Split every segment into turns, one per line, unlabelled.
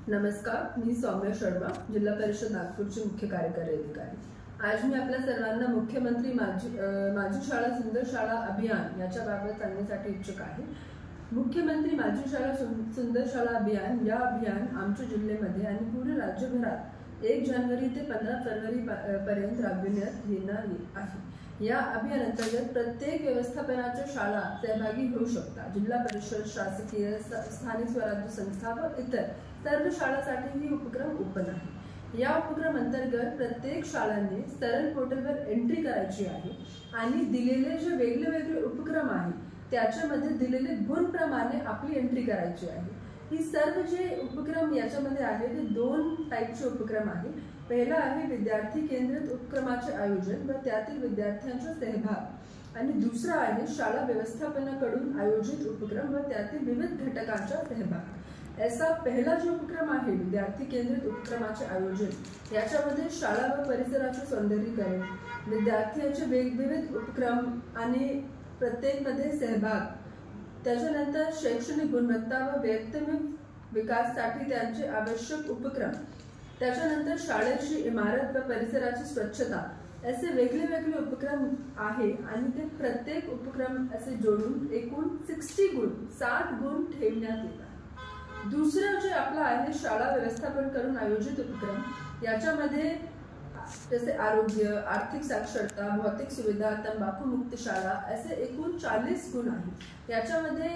नमस्कार, मी सौम्या शर्मा, जिल्हा परिषद नागपूरचे मुख्य कार्यकारी अधिकारी। आज मी आपल्या सर्वांना मुख्यमंत्री माझी शाळा सुंदर शाळा अभियान याच्या बाबत सांगण्यासाठी इच्छुक आहे। मुख्यमंत्री माझी शाळा सुंदर शाळा अभियान या अभियान आमच्या जिल्ह्यामध्ये आणि पूर्ण राज्यभरात 1 जानेवारी ते 15 फरवरी पर्यंत राबविण्यात येणार आहे। या अभियानांतर्गत प्रत्येक व्यवस्थापनाच्या शाळा सहभागी होऊ शकतात। जिल्हा परिषद, शासकीय, स्थानिक स्वराज्य संस्था व इतर सर्व शाळांसाठी ही उपक्रम ओपन आहे। या उपक्रम अंतर्गत प्रत्येक शाळांनी सरळ पोर्टलवर एंट्री करायची आहे आणि दिलेले जे वेगवेगळे उपक्रम आहेत त्याच्यामध्ये दिलेले गुणप्रमाणे आपली एंट्री करायची आहे। ही सर्व जे उपक्रम याच्यामध्ये आहे ते 2 टाइपचे उपक्रम आहे। पहिला आहे विद्यार्थी केंद्रित उपक्रमाचे आयोजन व त्यातील विद्यार्थ्यांचा सहभाग, आणि दुसरा आहे शाळा व्यवस्थापनाकडून आयोजित उपक्रम व त्यातील विविध घटकांचा सहभाग। ऐसा पहला जो उपक्रम आहे विद्यार्थी केंद्रित उपक्रमाचे आयोजन, याच्यामध्ये शाळा व परिसराचे सौंदर्यीकरण, विद्यार्थ्यांचे विविध उपक्रम आणि प्रत्येकमध्ये सहभाग, त्याच्यानंतर शैक्षणिक गुणवत्ता व व्यक्तिगत विकासासाठी त्यांचे आवश्यक उपक्रम, त्याच्यानंतर शाळेची इमारत व परिसराची स्वच्छता, असे वेगवेगळे उपक्रम आहे आणि ते प्रत्येक उपक्रम असे जोडून एकूण 60 गुण ठेवण्यात येतात। दुसरं जे आपला आहे शाळा व्यवस्थापन करून आयोजित उपक्रम, याच्यामध्ये जसे आरोग्य, आर्थिक साक्षरता, भौतिक सुविधा, तंबाखू मुक्त शाळा, असे एकूण 40 गुण आहेत। याच्यामध्ये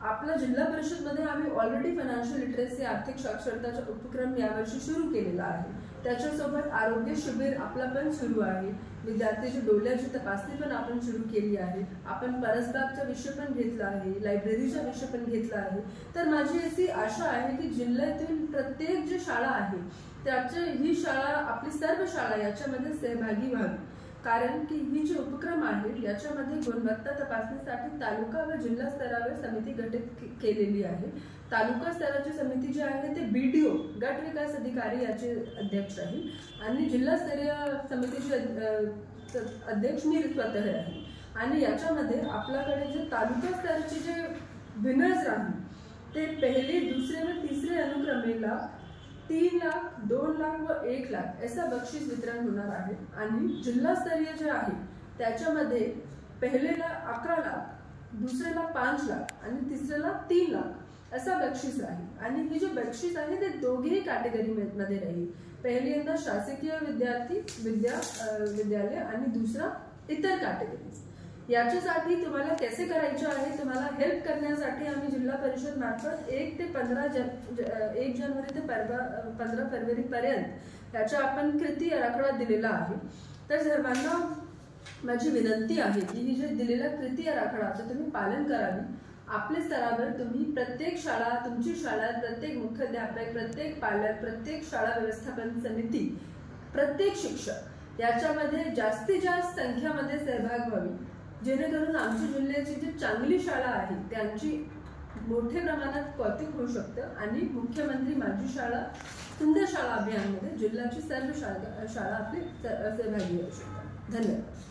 आपल्या जिल्हा परिषद मध्ये आम्ही ऑलरेडी फायनान्शियल लिटरेसी आर्थिक साक्षरताचा उपक्रम यावर्षी सुरू केलेला आहे। त्याच्यासोबत आरोग्य शिबिर आपला पण सुरू आहे। विद्यार्थ्यांची डोळ्याची तपासणी पण आपण सुरू केली आहे। आपण परसबागचा विषय पण घेतला आहे, लायब्ररीचा विषय पण घेतला आहे। तर माझी अशी आशा आहे की जिल्ह्यातील प्रत्येक जी शाळा आहे त्याची ही शाळा आपली सर्व शाळा याच्यामध्ये सहभागी व्हावी, कारण की ही जी उपक्रम आहे याच्यामध्ये गुणवत्ता तपासणीसाठी तालुका व जिल्हा स्तरावर समिती गठीत केलेली आहे। तालुका स्तराची समिती जी आहे ते BDO गट विकास अधिकारी याचे अध्यक्ष आहे आणि जिल्हास्तरीय समितीचे अध्यक्ष मी स्वतः आहे। आणि याच्यामध्ये आपल्याकडे जे तालुका स्तराचे जे विनर्स राहील ते पहिले, दुसरे व तिसरे अनुक्रमेला 3 लाख, 2 लाख व 1 लाख ऐसा बक्षीस वितरण होणार आहे। आणि जिल्हास्तरीय जे आहे त्याच्यामध्ये पहिलेला 11 लाख, दुसऱ्याला 5 लाख आणि तिसऱ्याला 3 लाख असा बक्षीस राहील। आणि हे जे बक्षीस आहे ते दोघेही कॅटेगरी मध्ये राहील। पहिल्यांदा शासकीय विद्यालय आणि दुसरा इतर कॅटेगरीज। याच्यासाठी तुम्हाला कसे करायचे आहे, तुम्हाला हेल्प करण्यासाठी आम्ही जिल्हा परिषद मार्फत 1 जानेवारी ते 15 फरवरी पर्यंत याचा आपण कृती आराखडा दिलेला आहे। तर सर्वांना माझी विनंती आहे की ही जे दिलेला कृती आराखडाचं तुम्ही पालन करावे। आपल्या स्तरावर तुम्ही प्रत्येक शाळा, तुमची शाळा, प्रत्येक मुख्याध्यापक, प्रत्येक पालक, प्रत्येक शाळा व्यवस्थापन समिती, प्रत्येक शिक्षक याच्यामध्ये जास्तीत जास्त संख्यामध्ये सहभाग व्हावी, जेणेकरून आमच्या जिल्ह्याची जी चांगली शाळा आहे त्यांची मोठ्या प्रमाणात कौतुक होऊ शकतं आणि मुख्यमंत्री माझी शाळा सुंदर शाळा अभियानमध्ये जिल्ह्याची सर्व शाळा आपली सहभागी होऊ शकतात। धन्यवाद।